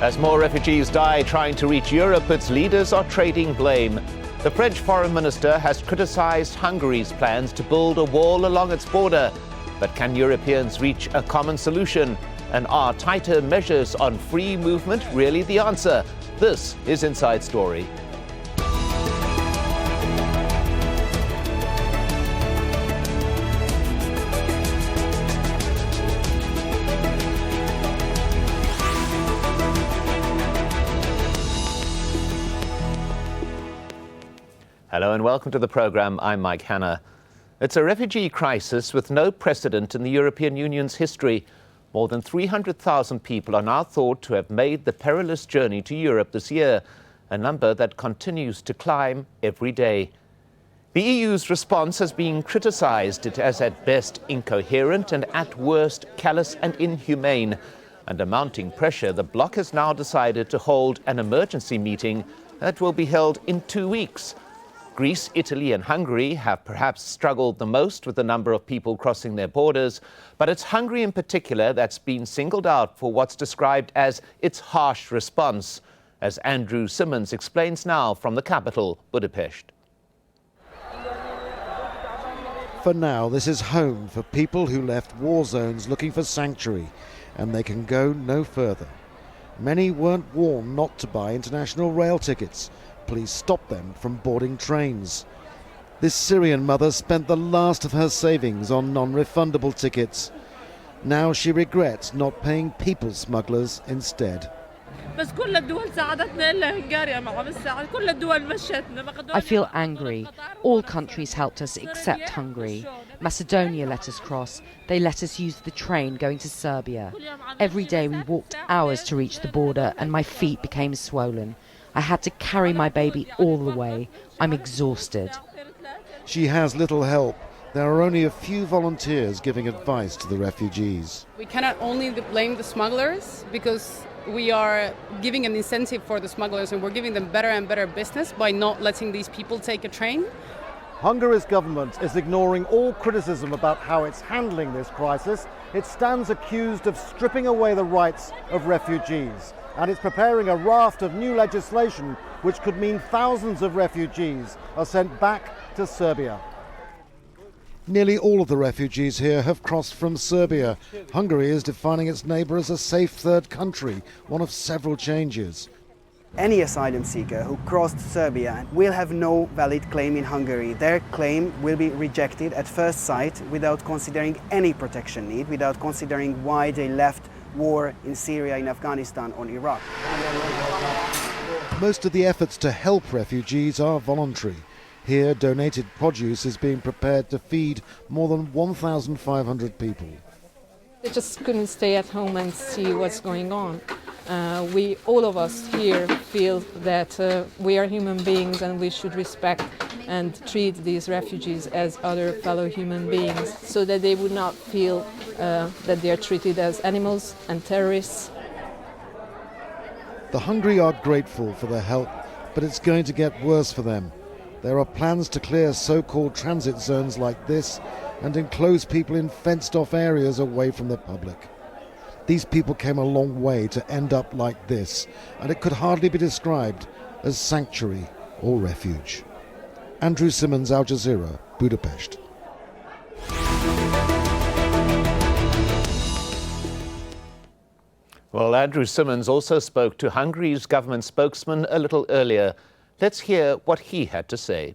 As more refugees die trying to reach Europe, its leaders are trading blame. The French foreign minister has criticised Hungary's plans to build a wall along its border. But can Europeans reach a common solution? And are tighter measures on free movement really the answer? This is Inside Story. Hello and welcome to the programme. I'm Mike Hanna. It's a refugee crisis with no precedent in the European Union's history. More than 300,000 people are now thought to have made the perilous journey to Europe this year, a number that continues to climb every day. The EU's response has been criticised. It as at best incoherent and at worst callous and inhumane. Under mounting pressure, the bloc has now decided to hold an emergency meeting that will be held in 2 weeks. Greece, Italy and Hungary have perhaps struggled the most with the number of people crossing their borders, but it's Hungary in particular that's been singled out for what's described as its harsh response, as Andrew Simmons explains now from the capital, Budapest. For now, this is home for people who left war zones looking for sanctuary, and they can go no further. Many weren't warned not to buy international rail tickets. Police stopped them from boarding trains. This Syrian mother spent the last of her savings on non-refundable tickets. Now she regrets not paying people smugglers instead. I feel angry. All countries helped us except Hungary. Macedonia let us cross. They let us use the train going to Serbia. Every day we walked hours to reach the border and my feet became swollen. I had to carry my baby all the way. I'm exhausted. She has little help. There are only a few volunteers giving advice to the refugees. We cannot only blame the smugglers because we are giving an incentive for the smugglers and we're giving them better and better business by not letting these people take a train. Hungary's government is ignoring all criticism about how it's handling this crisis. It stands accused of stripping away the rights of refugees. And it's preparing a raft of new legislation which could mean thousands of refugees are sent back to Serbia. Nearly all of the refugees here have crossed from Serbia. Hungary is defining its neighbour as a safe third country, one of several changes. Any asylum seeker who crossed Serbia will have no valid claim in Hungary. Their claim will be rejected at first sight without considering any protection need, without considering why they left war in Syria, in Afghanistan or Iraq. Most of the efforts to help refugees are voluntary. Here, donated produce is being prepared to feed more than 1,500 people. They just couldn't stay at home and see what's going on. All of us here feel that we are human beings and we should respect and treat these refugees as other fellow human beings so that they would not feel that they are treated as animals and terrorists. The Hungary are grateful for the help, but it's going to get worse for them. There are plans to clear so-called transit zones like this and enclose people in fenced-off areas away from the public. These people came a long way to end up like this, and it could hardly be described as sanctuary or refuge. Andrew Simmons, Al Jazeera, Budapest. Well, Andrew Simmons also spoke to Hungary's government spokesman a little earlier. Let's hear what he had to say.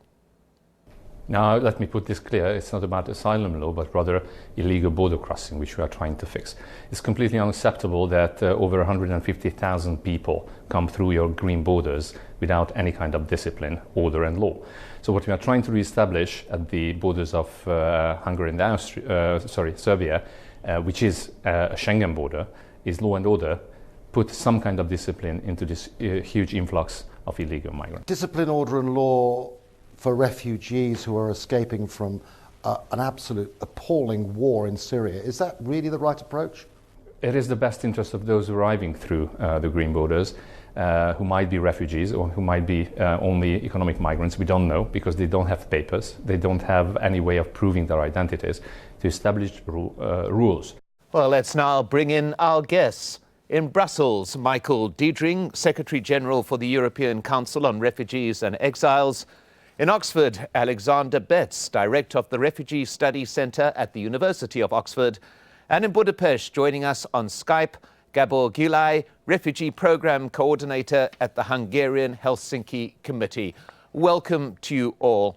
Now, let me put this clear. It's not about asylum law, but rather illegal border crossing, which we are trying to fix. It's completely unacceptable that over 150,000 people come through your green borders without any kind of discipline, order and law. So what we are trying to reestablish at the borders of Hungary and Serbia, which is a Schengen border, is law and order, put some kind of discipline into this huge influx of illegal migrants. Discipline, order and law for refugees who are escaping from an absolute appalling war in Syria. Is that really the right approach? It is the best interest of those arriving through the green borders, who might be refugees or who might be only economic migrants. We don't know because they don't have papers. They don't have any way of proving their identities to establish rules. Well, let's now bring in our guests. In Brussels, Michael Diedring, Secretary-General for the European Council on Refugees and Exiles. In Oxford, Alexander Betts, Director of the Refugee Studies Centre at the University of Oxford. And in Budapest, joining us on Skype, Gabor Gyulai, Refugee Programme Coordinator at the Hungarian Helsinki Committee. Welcome to you all.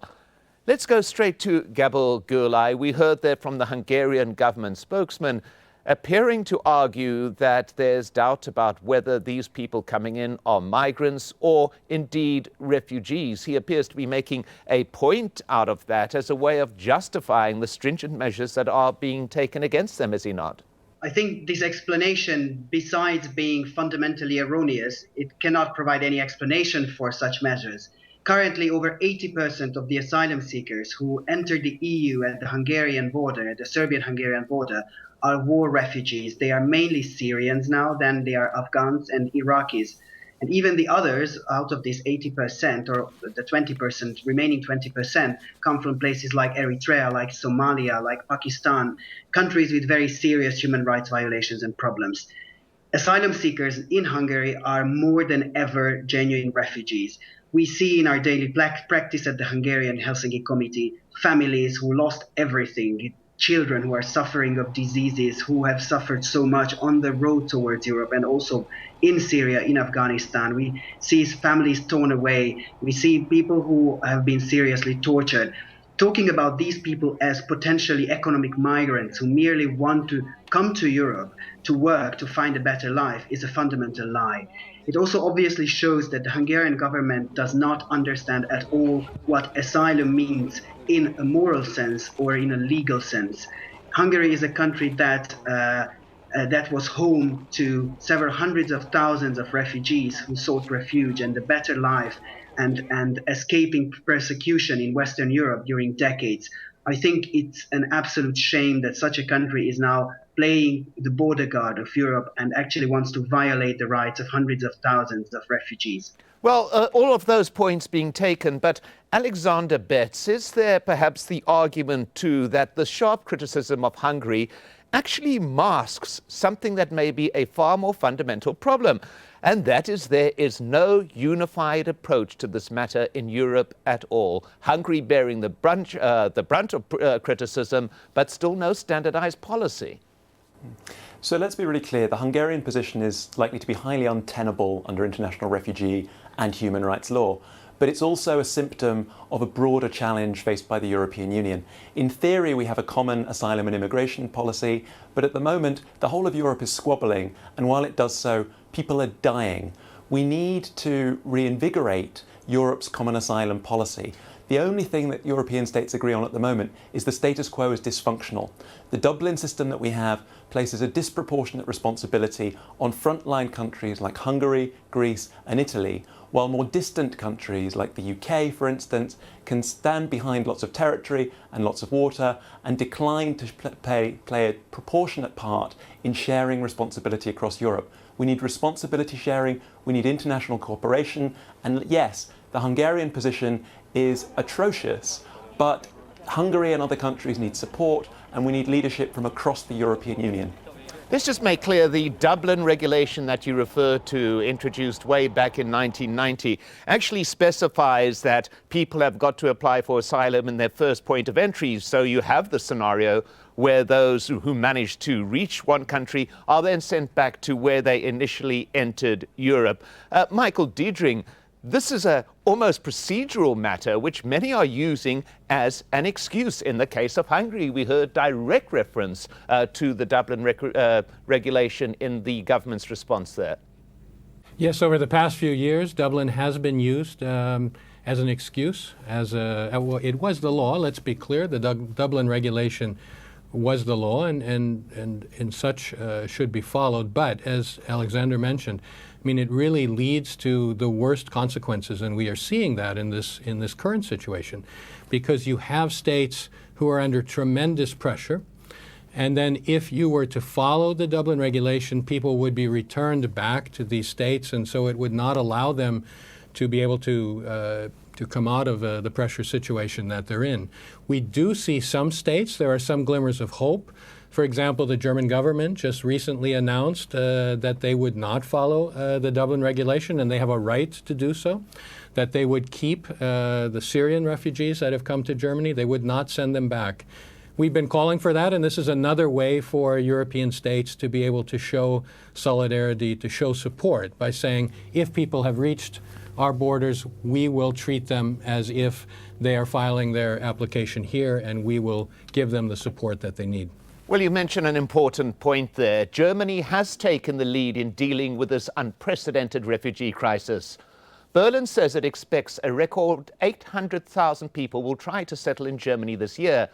Let's go straight to Gabor Gyulai. We heard there from the Hungarian government spokesman appearing to argue that there's doubt about whether these people coming in are migrants or indeed refugees. He appears to be making a point out of that as a way of justifying the stringent measures that are being taken against them, is he not? I think this explanation, besides being fundamentally erroneous, it cannot provide any explanation for such measures. Currently, over 80% of the asylum seekers who enter the EU at the Hungarian border, the Serbian-Hungarian border, are war refugees. They are mainly Syrians now, then they are Afghans and Iraqis. And even the others, out of this 80%, or the 20%, remaining 20%, come from places like Eritrea, like Somalia, like Pakistan, countries with very serious human rights violations and problems. Asylum seekers in Hungary are more than ever genuine refugees. We see in our daily practice at the Hungarian Helsinki Committee families who lost everything, children who are suffering of diseases, who have suffered so much on the road towards Europe and also in Syria, in Afghanistan. We see families torn away. We see people who have been seriously tortured. Talking about these people as potentially economic migrants who merely want to come to Europe to work, to find a better life, is a fundamental lie. It also obviously shows that the Hungarian government does not understand at all what asylum means in a moral sense or in a legal sense. Hungary is a country that was home to several hundreds of thousands of refugees who sought refuge and a better life and escaping persecution in Western Europe during decades. I think it's an absolute shame that such a country is now playing the border guard of Europe and actually wants to violate the rights of hundreds of thousands of refugees. Well, all of those points being taken, but Alexander Betts, is there perhaps the argument too that the sharp criticism of Hungary actually masks something that may be a far more fundamental problem, and that is there is no unified approach to this matter in Europe at all. Hungary bearing the brunt of criticism, but still no standardized policy. So let's be really clear. The Hungarian position is likely to be highly untenable under international refugee and human rights law. But it's also a symptom of a broader challenge faced by the European Union. In theory, we have a common asylum and immigration policy, but at the moment, the whole of Europe is squabbling, and while it does so, people are dying. We need to reinvigorate Europe's common asylum policy. The only thing that European states agree on at the moment is the status quo is dysfunctional. The Dublin system that we have places a disproportionate responsibility on frontline countries like Hungary, Greece and Italy, while more distant countries like the UK, for instance, can stand behind lots of territory and lots of water and decline to play a proportionate part in sharing responsibility across Europe. We need responsibility sharing, we need international cooperation, and yes, the Hungarian position is atrocious, but Hungary and other countries need support, and we need leadership from across the European Union. Let's just make clear the Dublin regulation that you referred to, introduced way back in 1990, actually specifies that people have got to apply for asylum in their first point of entry. So you have the scenario where those who manage to reach one country are then sent back to where they initially entered Europe. Michael Diedring, this is a almost procedural matter which many are using as an excuse. In the case of Hungary, we heard direct reference to the Dublin regulation in the government's response there. Yes, over the past few years, Dublin has been used as an excuse. Well, it was the law, let's be clear. The Dublin regulation was the law and such should be followed. But as Alexander mentioned, I mean, it really leads to the worst consequences, and we are seeing that in this current situation, because you have states who are under tremendous pressure, and then if you were to follow the Dublin regulation, people would be returned back to these states, and so it would not allow them to be able to come out of the pressure situation that they're in. We do see some states, there are some glimmers of hope. For example, the German government just recently announced that they would not follow the Dublin regulation, and they have a right to do so, that they would keep the Syrian refugees that have come to Germany. They would not send them back. We've been calling for that, and this is another way for European states to be able to show solidarity, to show support by saying, if people have reached our borders, we will treat them as if they are filing their application here, and we will give them the support that they need. Well, you mentioned an important point there. Germany has taken the lead in dealing with this unprecedented refugee crisis. Berlin says it expects a record 800,000 people will try to settle in Germany this year.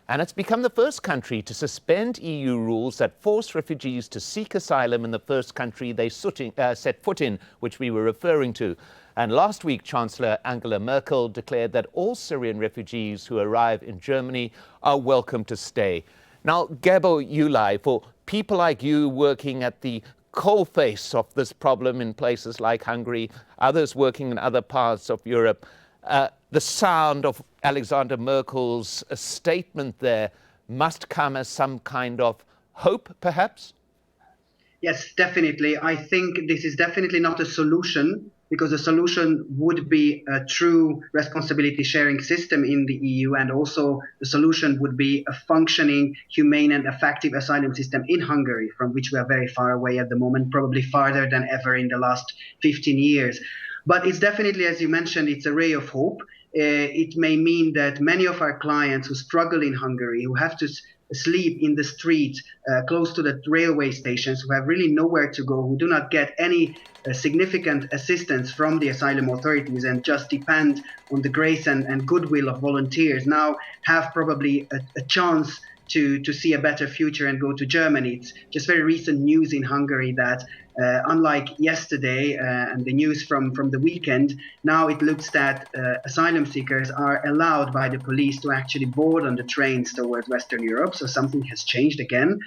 And it's become the first country to suspend EU rules that force refugees to seek asylum in the first country they set foot in, which we were referring to. And last week, Chancellor Angela Merkel declared that all Syrian refugees who arrive in Germany are welcome to stay. Now, Gabo Ulay, for people like you working at the coalface of this problem in places like Hungary, others working in other parts of Europe, the sound of Alexander Merkel's statement there must come as some kind of hope, perhaps? Yes, definitely. I think this is definitely not a solution, because the solution would be a true responsibility sharing system in the EU, and also the solution would be a functioning, humane and effective asylum system in Hungary, from which we are very far away at the moment, probably farther than ever in the last 15 years. But it's definitely, as you mentioned, it's a ray of hope. It may mean that many of our clients who struggle in Hungary, who have to sleep in the street close to the railway stations, who have really nowhere to go, who do not get any significant assistance from the asylum authorities and just depend on the grace and goodwill of volunteers, now have probably a chance to see a better future and go to Germany. It's just very recent news in Hungary that unlike yesterday and the news from the weekend, now it looks that asylum seekers are allowed by the police to actually board on the trains towards Western Europe. So something has changed again.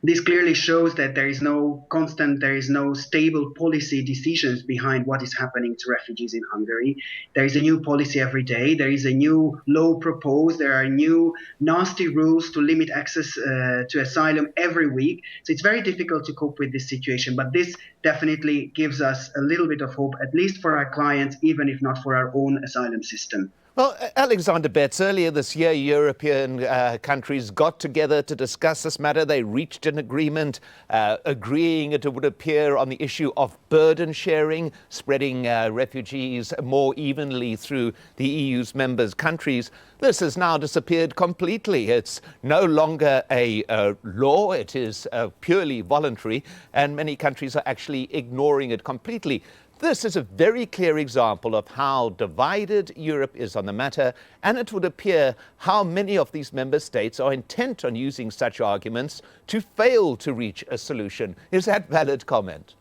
This clearly shows that there is no stable policy decisions behind what is happening to refugees in Hungary. There is a new policy every day. There is a new law proposed. There are new nasty rules to limit access to asylum every week. So it's very difficult to cope with this situation. But this definitely gives us a little bit of hope, at least for our clients, even if not for our own asylum system. Well, Alexander Betts, earlier this year, European countries got together to discuss this matter. They reached an agreement agreeing, it would appear, on the issue of burden sharing, spreading refugees more evenly through the EU's members' countries. This has now disappeared completely. It's no longer a law. It is purely voluntary, and many countries are actually ignoring it completely. This is a very clear example of how divided Europe is on the matter, and it would appear how many of these member states are intent on using such arguments to fail to reach a solution. Is that valid comment?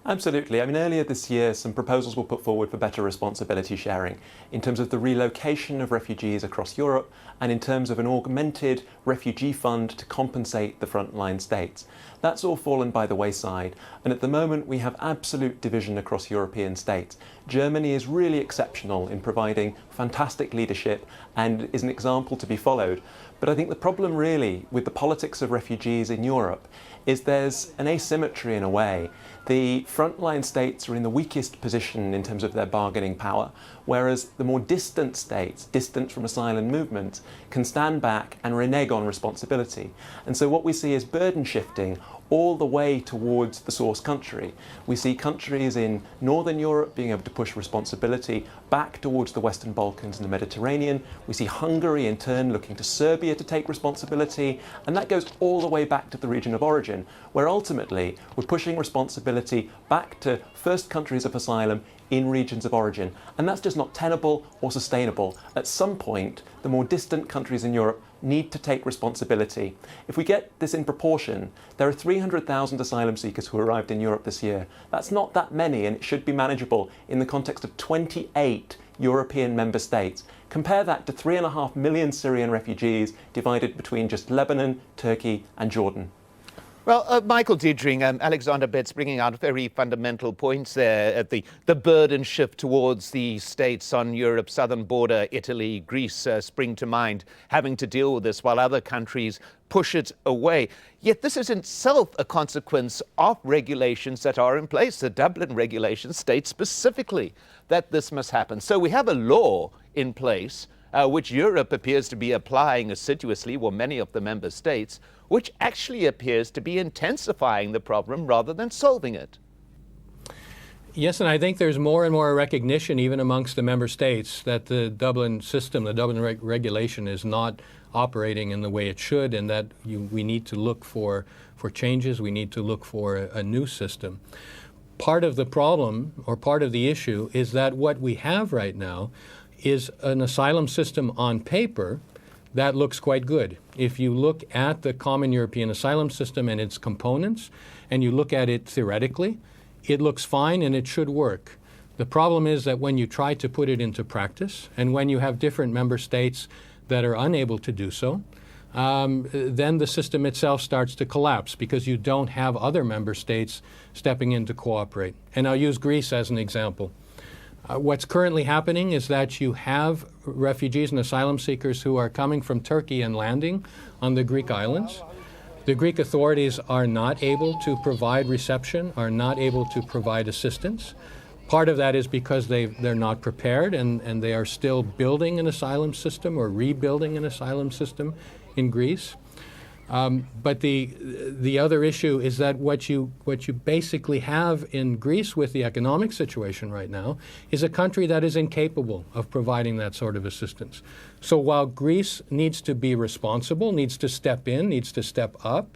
Absolutely. I mean, earlier this year, some proposals were put forward for better responsibility sharing in terms of the relocation of refugees across Europe and in terms of an augmented refugee fund to compensate the frontline states. That's all fallen by the wayside, and at the moment we have absolute division across European states. Germany is really exceptional in providing fantastic leadership and is an example to be followed. But I think the problem really with the politics of refugees in Europe is there's an asymmetry in a way. The frontline states are in the weakest position in terms of their bargaining power, whereas the more distant states, distant from asylum movements, can stand back and renege on responsibility. And so what we see is burden shifting all the way towards the source country. We see countries in Northern Europe being able to push responsibility back towards the Western Balkans and the Mediterranean. We see Hungary in turn looking to Serbia to take responsibility, and that goes all the way back to the region of origin, where ultimately we're pushing responsibility back to first countries of asylum in regions of origin. And that's just not tenable or sustainable. At some point, the more distant countries in Europe need to take responsibility. If we get this in proportion, there are 300,000 asylum seekers who arrived in Europe this year. That's not that many, and it should be manageable in the context of 28 European member states. Compare that to 3.5 million Syrian refugees divided between just Lebanon, Turkey and Jordan. Well, Michael Diedring and Alexander Betts bringing out very fundamental points there at the burden shift towards the states on Europe's southern border, Italy, Greece spring to mind, having to deal with this while other countries push it away. Yet this is in itself a consequence of regulations that are in place. The Dublin regulations state specifically that this must happen. So we have a law in place, which Europe appears to be applying assiduously, well, many of the member states, which actually appears to be intensifying the problem rather than solving it. Yes, and I think there's more and more recognition, even amongst the member states, that the Dublin system, the Dublin regulation, is not operating in the way it should, and that we need to look for changes. We need to look for a new system. Part of the problem, or part of the issue, is that what we have right now is an asylum system on paper that looks quite good. If you look at the common European asylum system and its components, and you look at it theoretically, it looks fine and it should work. The problem is that when you try to put it into practice, and when you have different member states that are unable to do so, then the system itself starts to collapse because you don't have other member states stepping in to cooperate. And I'll use Greece as an example. What's currently happening is that you have refugees and asylum seekers who are coming from Turkey and landing on the Greek islands. The Greek authorities are not able to provide reception, are not able to provide assistance. Part of that is because they're not prepared and they are still building an asylum system or rebuilding an asylum system in Greece. But the other issue is that what you basically have in Greece with the economic situation right now is a country that is incapable of providing that sort of assistance. So while Greece needs to be responsible, needs to step in, needs to step up,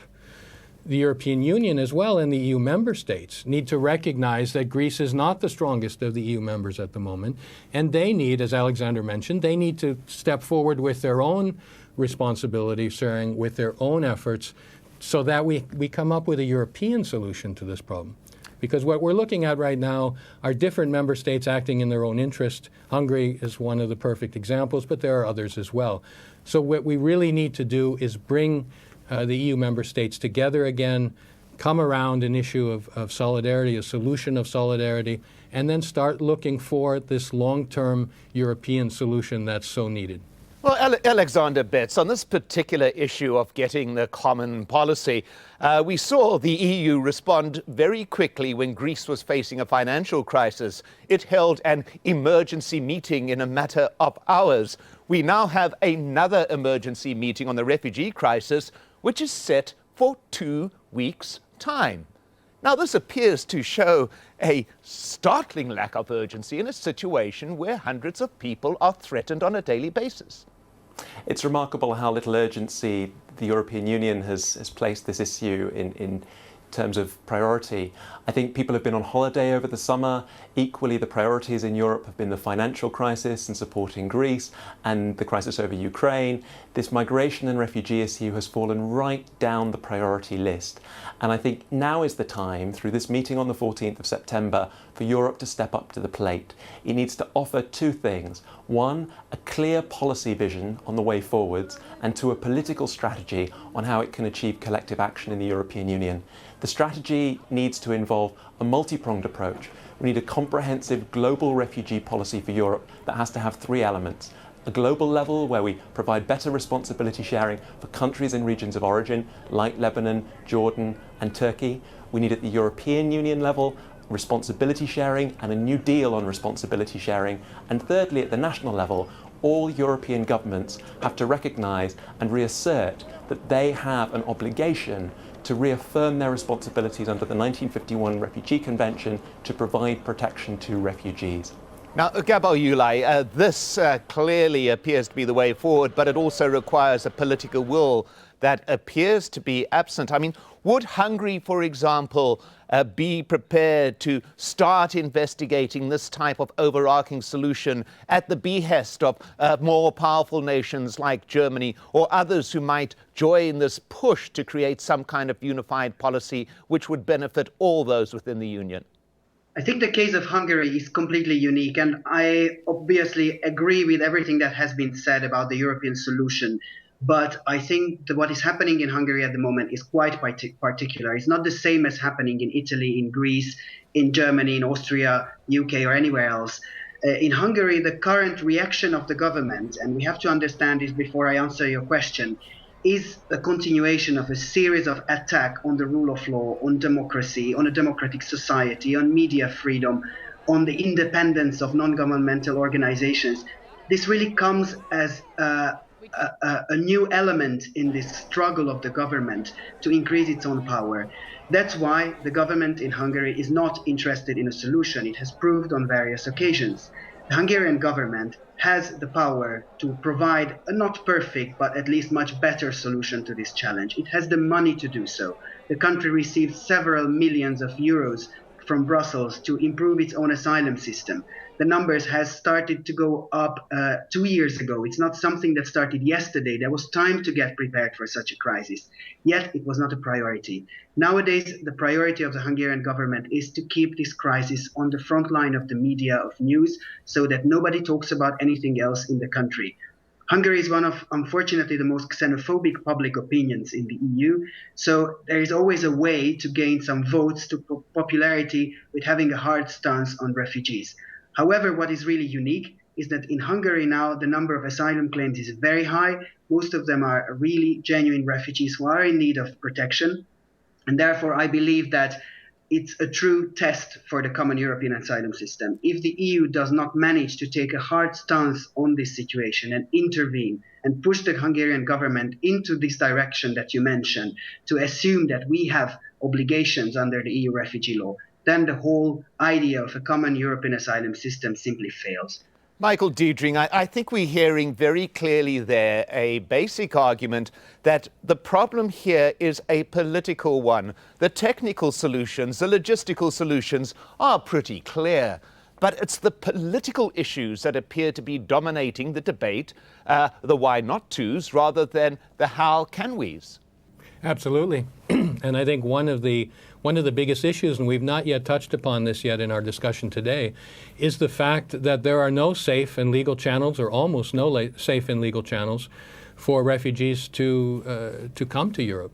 the European Union as well and the EU member states need to recognize that Greece is not the strongest of the EU members at the moment, and they need, as Alexander mentioned, they need to step forward with their own responsibility sharing, with their own efforts, so that we come up with a European solution to this problem. Because what we're looking at right now are different member states acting in their own interest. Hungary is one of the perfect examples, but there are others as well. So what we really need to do is bring the EU member states together again, come around an issue of solidarity, a solution of solidarity, and then start looking for this long-term European solution that's so needed. Well, Alexander Betts, on this particular issue of getting the common policy, we saw the EU respond very quickly when Greece was facing a financial crisis. It held an emergency meeting in a matter of hours. We now have another emergency meeting on the refugee crisis, which is set for 2 weeks' time. Now, this appears to show a startling lack of urgency in a situation where hundreds of people are threatened on a daily basis. It's remarkable how little urgency the European Union has placed this issue in terms of priority. I think people have been on holiday over the summer. Equally, the priorities in Europe have been the financial crisis and supporting Greece and the crisis over Ukraine. This migration and refugee issue has fallen right down the priority list. And I think now is the time, through this meeting on the 14th of September, for Europe to step up to the plate. It needs to offer two things. One, a clear policy vision on the way forwards, and two, a political strategy on how it can achieve collective action in the European Union. The strategy needs to involve a multi-pronged approach. We need a comprehensive global refugee policy for Europe that has to have three elements. A global level where we provide better responsibility sharing for countries and regions of origin like Lebanon, Jordan and Turkey. We need at the European Union level responsibility sharing and a new deal on responsibility sharing. And thirdly, at the national level, all European governments have to recognise and reassert that they have an obligation to reaffirm their responsibilities under the 1951 Refugee Convention to provide protection to refugees. Now, Gabor Ulay, this clearly appears to be the way forward, but it also requires a political will that appears to be absent. I mean, would Hungary, for example, be prepared to start investigating this type of overarching solution at the behest of more powerful nations like Germany or others who might join this push to create some kind of unified policy which would benefit all those within the Union? I think the case of Hungary is completely unique, and I obviously agree with everything that has been said about the European solution. But I think that what is happening in Hungary at the moment is quite particular. It's not the same as happening in Italy, in Greece, in Germany, in Austria, UK, or anywhere else. In Hungary, the current reaction of the government, and we have to understand this before I answer your question, is a continuation of a series of attacks on the rule of law, on democracy, on a democratic society, on media freedom, on the independence of non-governmental organizations. This really comes as a new element in this struggle of the government to increase its own power. That's why the government in Hungary is not interested in a solution. It has proved on various occasions. The Hungarian government has the power to provide a not perfect, but at least much better solution to this challenge. It has the money to do so. The country received several millions of euros from Brussels to improve its own asylum system. The numbers has started to go up 2 years ago. It's not something that started yesterday. There was time to get prepared for such a crisis. Yet it was not a priority. Nowadays, the priority of the Hungarian government is to keep this crisis on the front line of the media, of news, so that nobody talks about anything else in the country. Hungary is one of, unfortunately, the most xenophobic public opinions in the EU. So there is always a way to gain some votes to popularity with having a hard stance on refugees. However, what is really unique is that in Hungary now, the number of asylum claims is very high. Most of them are really genuine refugees who are in need of protection. And therefore, I believe that it's a true test for the common European asylum system. If the EU does not manage to take a hard stance on this situation and intervene and push the Hungarian government into this direction that you mentioned, to assume that we have obligations under the EU refugee law, then the whole idea of a common European asylum system simply fails. Michael Diedring, I think we're hearing very clearly there a basic argument that the problem here is a political one. The technical solutions, the logistical solutions are pretty clear. But it's the political issues that appear to be dominating the debate, the why not tos, rather than the how can we's. Absolutely. And I think one of the biggest issues, and we've not yet touched upon this yet in our discussion today, is the fact that there are no safe and legal channels, or almost no safe and legal channels, for refugees to come to Europe.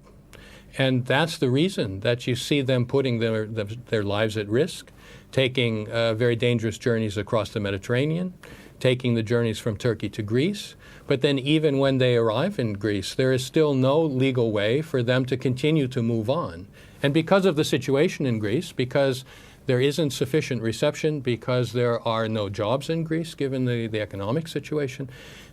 And that's the reason that you see them putting their lives at risk, taking very dangerous journeys across the Mediterranean, taking the journeys from Turkey to Greece. But then even when they arrive in Greece, there is still no legal way for them to continue to move on. And because of the situation in Greece, because there isn't sufficient reception, because there are no jobs in Greece, given the economic situation,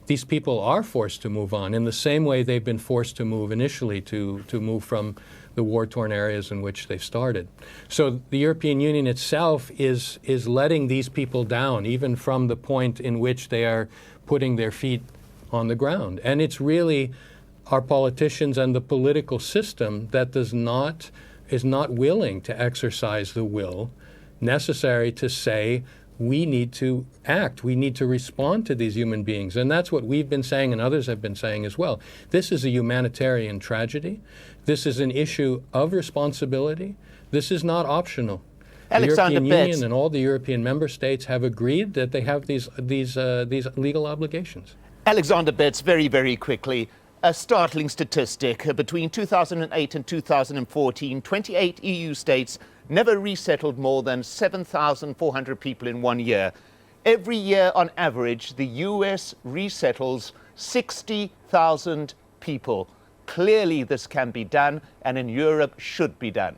these people are forced to move on in the same way they've been forced to move initially, to move from the war-torn areas in which they started. So the European Union itself is letting these people down, even from the point in which they are putting their feet on the ground. And it's really our politicians and the political system that is not willing to exercise the will necessary to say, we need to act, we need to respond to these human beings. And that's what we've been saying and others have been saying as well. This is a humanitarian tragedy. This is an issue of responsibility. This is not optional. The European Union and all the European member states have agreed that they have these legal obligations. Alexander Betts, very, very quickly, a startling statistic. Between 2008 and 2014, 28 EU states never resettled more than 7,400 people in 1 year. Every year, on average, the US resettles 60,000 people. Clearly, this can be done, and in Europe should be done.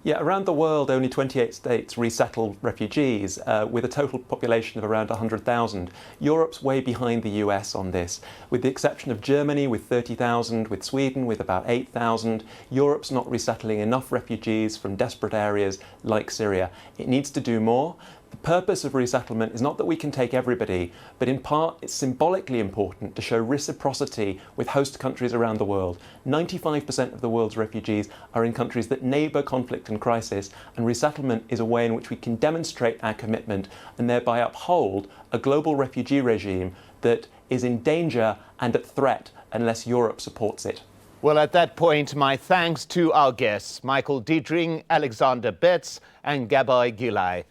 Yeah, around the world, only 28 states resettle refugees, with a total population of around 100,000. Europe's way behind the US on this, with the exception of Germany with 30,000, with Sweden with about 8,000. Europe's not resettling enough refugees from desperate areas like Syria. It needs to do more. The purpose of resettlement is not that we can take everybody, but in part it's symbolically important to show reciprocity with host countries around the world. 95% of the world's refugees are in countries that neighbour conflict and crisis, and resettlement is a way in which we can demonstrate our commitment and thereby uphold a global refugee regime that is in danger and at threat unless Europe supports it. Well, at that point, my thanks to our guests, Michael Diedring, Alexander Betts and Gabay Gilay.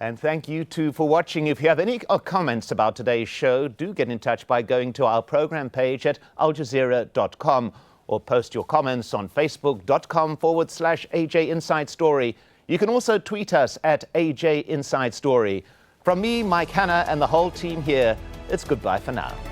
And thank you too for watching. If you have any comments about today's show, do get in touch by going to our program page at aljazeera.com or post your comments on facebook.com/AJ Inside Story. You can also tweet us at AJ Inside Story. From me, Mike Hanna, and the whole team here, it's goodbye for now.